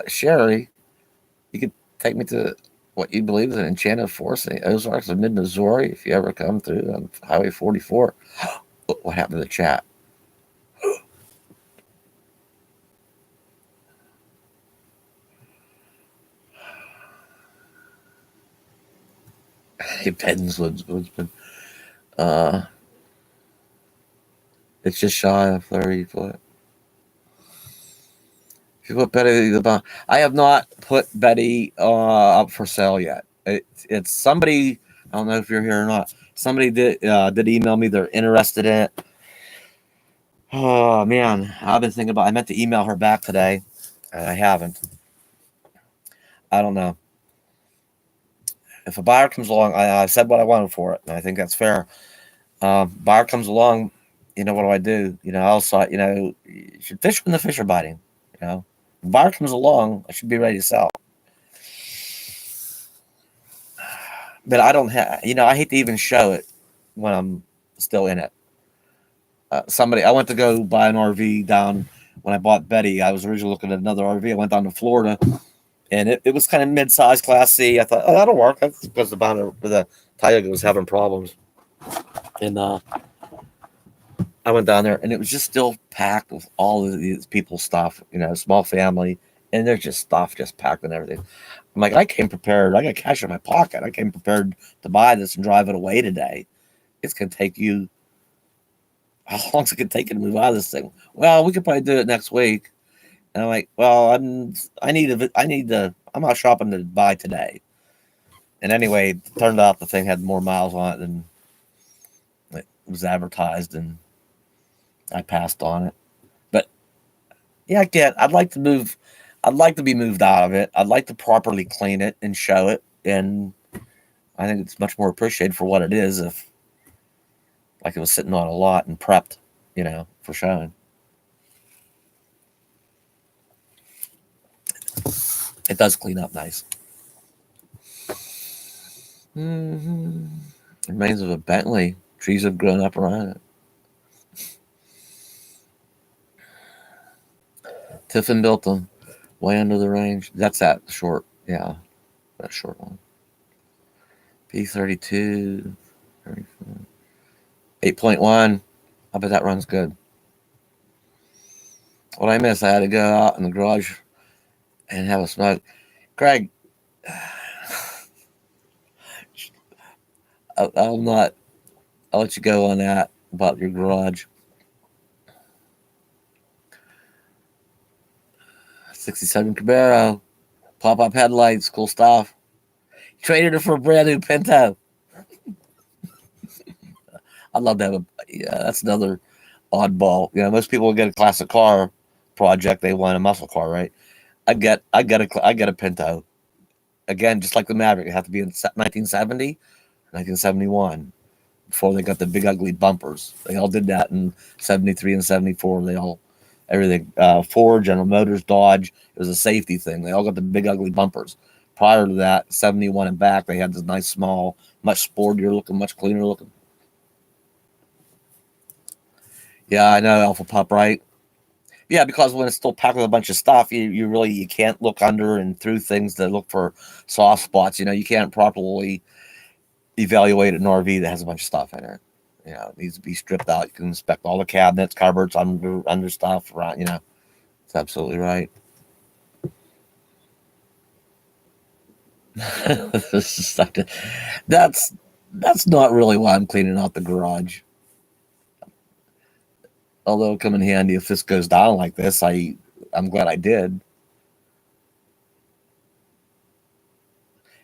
Sherry, you could take me to what you believe is an enchanted forest in the Ozarks of mid-Missouri if you ever come through on Highway 44. What happened to the chat? Hey, Penn's Woodsman. It's just shy of 30 foot. If you put Betty the bond, I have not put Betty up for sale yet. It's somebody. I don't know if you're here or not. Somebody did email me. They're interested in it. Oh man, I've been thinking about. I meant to email her back today, and I haven't. I don't know. If a buyer comes along, I said what I wanted for it, and I think that's fair. Buyer comes along, what do? Also, you should fish when the fish are biting. Buyer comes along, I should be ready to sell. But I don't have, I hate to even show it when I'm still in it. I went to go buy an RV down when I bought Betty. I was originally looking at another RV. I went down to Florida, and it was kind of mid-size, Class C. I thought, oh, that'll work. That's because the Tioga was having problems. And I went down there, and it was just still packed with all of these people's stuff, small family, and there's just stuff just packed and everything. I'm like, I came prepared. I got cash in my pocket. I came prepared to buy this and drive it away today. It's going to take you, how long is it going to take you to move out of this thing? Well, we could probably do it next week. And I'm like, well, I'm not shopping to buy today. And anyway, it turned out the thing had more miles on it than it was advertised, and I passed on it. But yeah, I'd like to be moved out of it. I'd like to properly clean it and show it. And I think it's much more appreciated for what it is if like it was sitting on a lot and prepped, for showing. It does clean up nice. Remains of a Bentley. Trees have grown up around it. Tiffin built them way under the range. That's that short. Yeah, that short one. P32, 8.1. I bet that runs good. What I missed, I had to go out in the garage and have a smoke. Craig, I'll not. I'll let you go on that about your garage. 67 Camaro, pop-up headlights, cool stuff. Traded it for a brand new Pinto. I'd love to have a. Yeah, that's another oddball. You know, most people get a classic car project. They want a muscle car, right? I get a Pinto. Again, just like the Maverick, it had to be in 1970, 1971 before they got the big ugly bumpers. They all did that in 73 and 74. They all everything Ford, General Motors, Dodge. It was a safety thing. They all got the big ugly bumpers. Prior to that, 71 and back, they had this nice small, much sportier looking, much cleaner looking. Yeah, I know, Alpha Pup, right? Yeah, because when it's still packed with a bunch of stuff, you really you can't look under and through things to look for soft spots. You know, you can't properly evaluate an RV that has a bunch of stuff in it. You know, it needs to be stripped out. You can inspect all the cabinets, cupboards, under stuff, right? You know, it's absolutely right. that's that's not really why I'm cleaning out the garage. Although it'll come in handy if this goes down like this. I'm glad I did.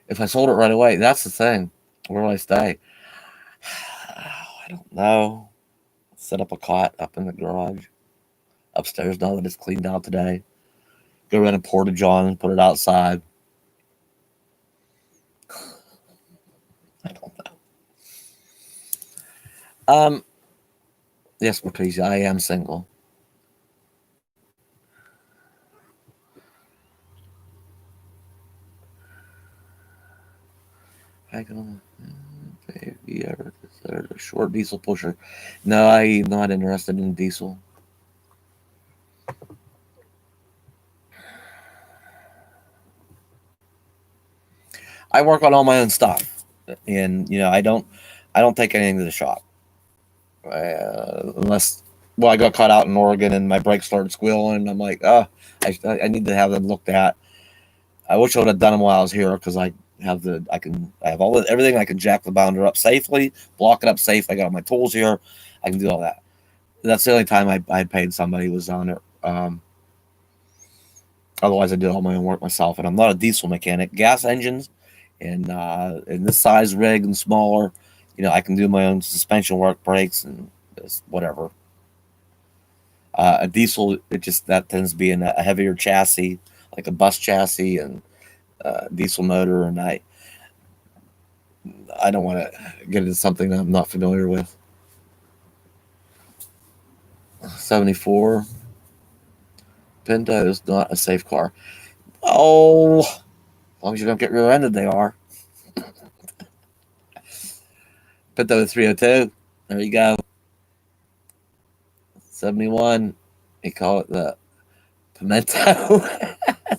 If I sold it right away, that's the thing. Where will I stay? I don't know. Set up a cot up in the garage upstairs now that it's cleaned out today. Go rent a porta john and put it outside. I don't know. Yes, Patricia, I am single. I can have you ever considered a short diesel pusher? No, I'm not interested in diesel. I work on all my own stuff, and you know I don't take anything to the shop unless well I got caught out in Oregon and my brakes started squealing. And I'm like, oh, I need to have them looked at. I wish I would have done them while I was here because I have all everything. I can jack the bounder up safely, block it up safe. I got all my tools here. I can do all that. That's the only time I paid somebody was on it. Otherwise, I did all my own work myself, and I'm not a diesel mechanic. Gas engines, and in this size rig and smaller, you know, I can do my own suspension work, brakes, and whatever. A diesel, it just that tends to be in a heavier chassis, like a bus chassis, and diesel motor, and I don't want to get into something that I'm not familiar with. 74 Pinto is not a safe car. Oh, as long as you don't get rear-ended, they are. Pinto 302. There you go. 71. They call it the Pimento.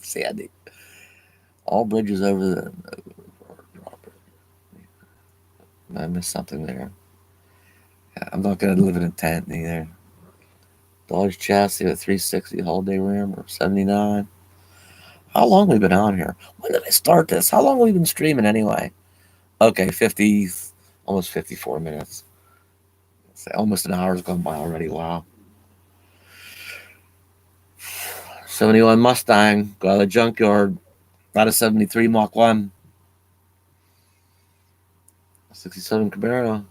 Sandy. All bridges over the. I missed something there. Yeah, I'm not going to live in a tent either. Dodge chassis with 360 holiday rim or 79. How long have we been on here? When did I start this? How long have we been streaming anyway? Okay, 50, almost 54 minutes. Almost an hour's gone by already. Wow. 71 Mustang, got out of the junkyard. Out of 73 Mach 1. 67 Camaro.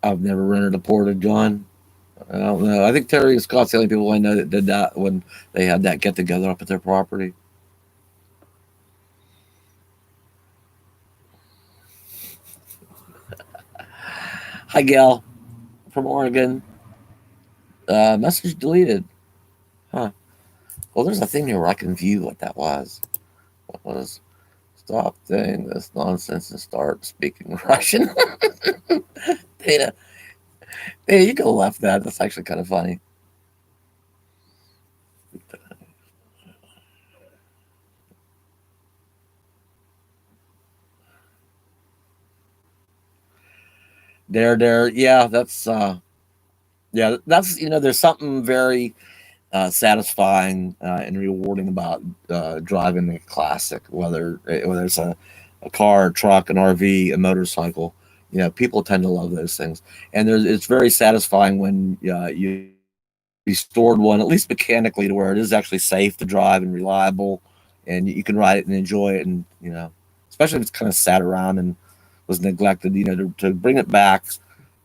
I've never rented a Porta John. I don't know. I think Terry and Scott's the only people I know that did that when they had that get together up at their property. Hi, Gail from Oregon. Message deleted. Huh. Well, there's a thing here where I can view what that was. What was stop saying this nonsense and start speaking Russian? Data. Hey, you could have left that. That's actually kind of funny. There. Yeah, that's there's something very satisfying and rewarding about driving a classic, whether it's a car, a truck, an RV, a motorcycle. People tend to love those things, and it's very satisfying when you restored one, at least mechanically, to where it is actually safe to drive and reliable, and you can ride it and enjoy it, and especially if it's kind of sat around and was neglected, to bring it back,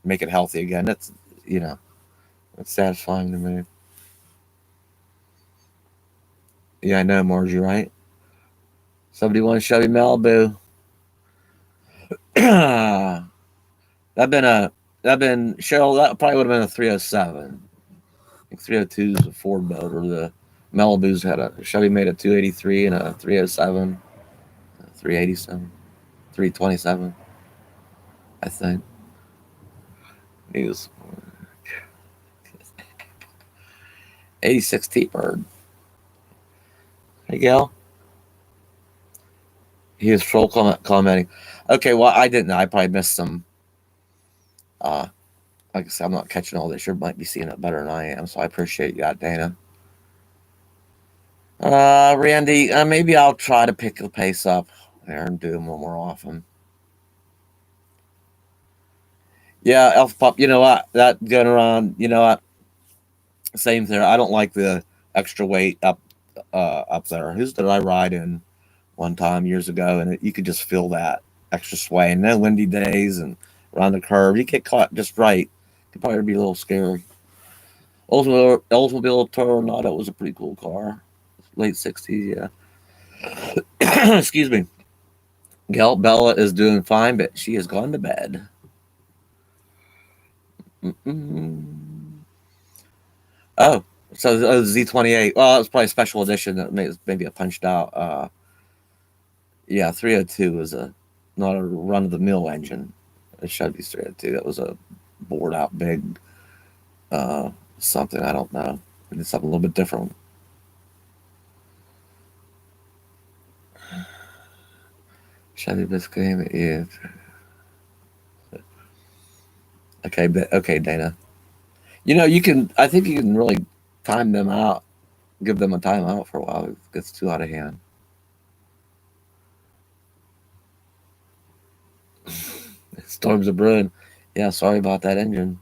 make it healthy again. You know, it's satisfying to me. Yeah, I know, Margie, right? Somebody wants Chevy Malibu. that been a that been Cheryl. That probably would have been a 307. I think 302 is a Ford motor. The Malibu's had a Chevy made a 283 and a 307, 387, 327. I think he was 86 T-Bird. Hey, Gail. He was troll commenting. Okay, well, I didn't know. I probably missed some. Uh, like I said, I'm not catching all this. You might be seeing it better than I am, so I appreciate that, Dana. Randy, maybe I'll try to pick the pace up there and do them more often. Yeah, Elf Pop, you know what? That going around, you know what? Same thing. I don't like the extra weight up there. Whose did I ride in one time years ago? And you could just feel that extra sway. And then windy days and around the curve, you get caught just right. It could probably be a little scary. Oldsmobile Tornado was a pretty cool car. Late 60s, yeah. Excuse me. Gal Bella is doing fine, but she has gone to bed. Mm-mm. Oh, so Z28. Well, it's probably a special edition that maybe a punched out. Yeah, 302 is not a run of the mill engine. It should be 302. That was a bored out big uh, something. I don't know. It's something a little bit different. Chevy Biscayne. Yeah. Okay, Dana. You can. I think you can really time them out. Give them a timeout for a while. It gets too out of hand. Storms are brewing. Yeah, sorry about that engine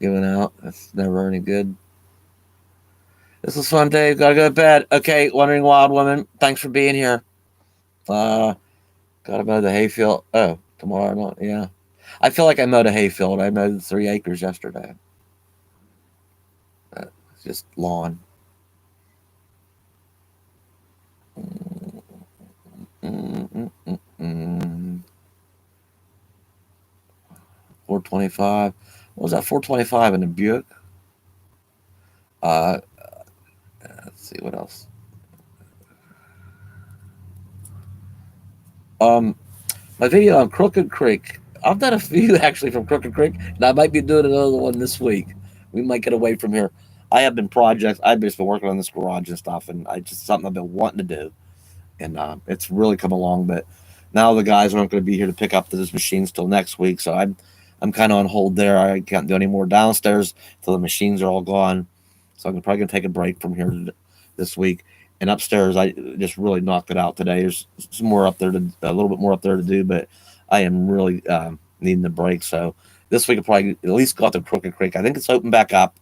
giving out. That's never any good. This was fun, Dave. Gotta go to bed. Okay, Wandering Wild Woman, thanks for being here. Uh, gotta mow the hayfield. Oh, tomorrow. No, yeah. I feel like I mowed a hayfield. I mowed 3 acres yesterday. It's just lawn. Mm, mm, mm, mm. 425. What was that? 425 in the Buick. Uh, let's see what else. Um, my video on Crooked Creek. I've done a few actually from Crooked Creek, and I might be doing another one this week. We might get away from here. I have been projects. I've just been working on this garage and stuff, and I just something I've been wanting to do, and it's really come along. But now the guys aren't going to be here to pick up those machines till next week, so I'm kind of on hold there. I can't do any more downstairs till the machines are all gone. So I'm probably going to take a break from here this week. And upstairs, I just really knocked it out today. There's some more up there a little bit more up there to do, but I am really needing the break. So this week, I probably at least got to Crooked Creek. I think it's open back up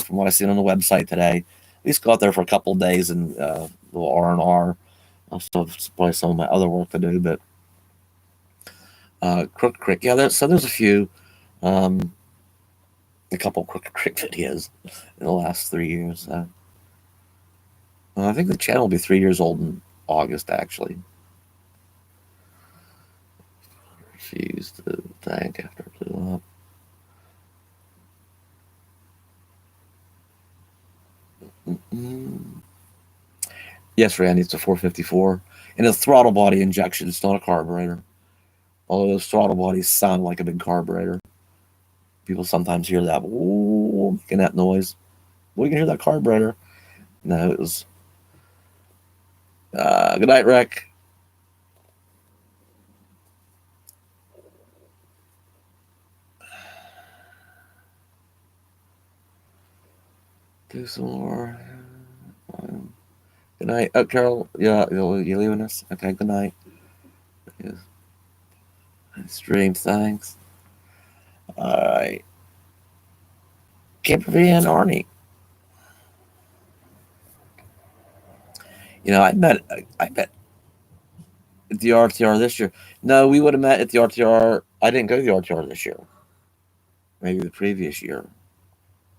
from what I seen on the website today. At least go out there for a couple of days and a little R&R. I'll still have probably some of my other work to do, but Crooked Creek, yeah. There's a few, a couple of Crooked Creek videos in the last 3 years. I think the channel will be 3 years old in August, actually. Refused the tank after it blew up. Mm-mm. Yes, Randy, it's a 454. And it's throttle body injection. It's not a carburetor. Although those throttle bodies sound like a big carburetor. People sometimes hear that, ooh, making that noise. Well, you can hear that carburetor. No, it was. Good night, Rick. Do some more. Good night. Oh, Carol, yeah, you leaving us? Okay, good night. Yeah. Stream, thanks. All right. Camper Van Arnie. You know, I bet at the RTR this year. No, we would have met at the RTR. I didn't go to the RTR this year. Maybe the previous year.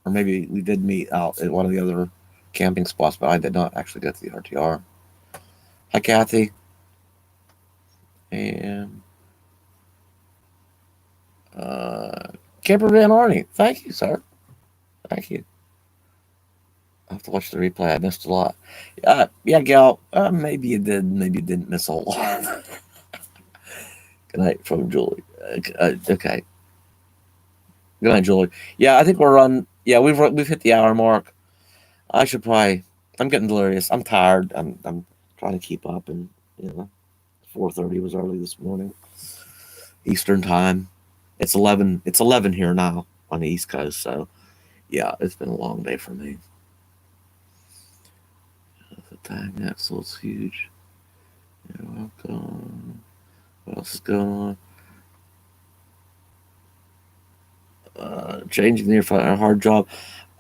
Or maybe we did meet out at one of the other camping spots, but I did not actually go to the RTR. Hi, Kathy. And Camper Van Arnie. Thank you, sir. Thank you. I have to watch the replay. I missed a lot. Yeah, Gal. Maybe you did. Maybe you didn't miss a whole lot. Good night from Julie. Okay. Good night, Julie. Yeah, I think we're on. Yeah, we've hit the hour mark. I should probably. I'm getting delirious. I'm tired. I'm trying to keep up, and 4:30 was early this morning, Eastern time. It's 11. It's 11 here now on the East Coast. So yeah, it's been a long day for me. The tag axle's huge. You're welcome. What else is going on? Changing the a hard job.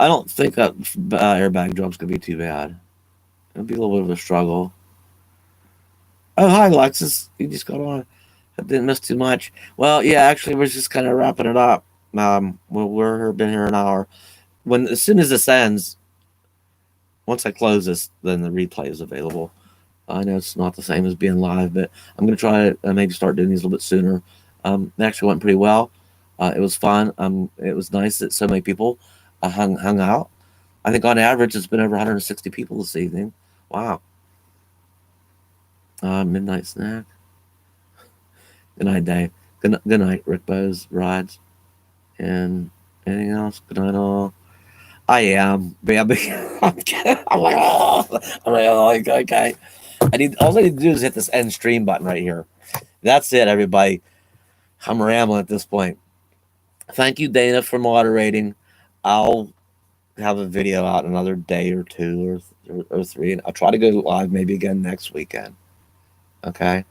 I don't think that airbag job's gonna be too bad. It'll be a little bit of a struggle. Oh, hi, Alexis. You just got on. I didn't miss too much. Well, yeah, actually, we're just kind of wrapping it up. We're been here an hour. As soon as this ends, once I close this, then the replay is available. I know it's not the same as being live, but I'm gonna try to maybe start doing these a little bit sooner. It actually went pretty well. It was fun. It was nice that so many people hung out. I think on average it's been over 160 people this evening. Wow. Midnight snack. Good night, Dave. Good night, Rick Bose Rides. And anything else? Good night, all. I am. I'm like, okay. All I need to do is hit this end stream button right here. That's it, everybody. I'm rambling at this point. Thank you, Dana, for moderating. I'll have a video out another day or two or three, and I'll try to go live maybe again next weekend. Okay?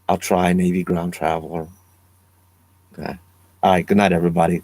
I'll try Navy Ground Traveler. Okay. All right. Good night, everybody.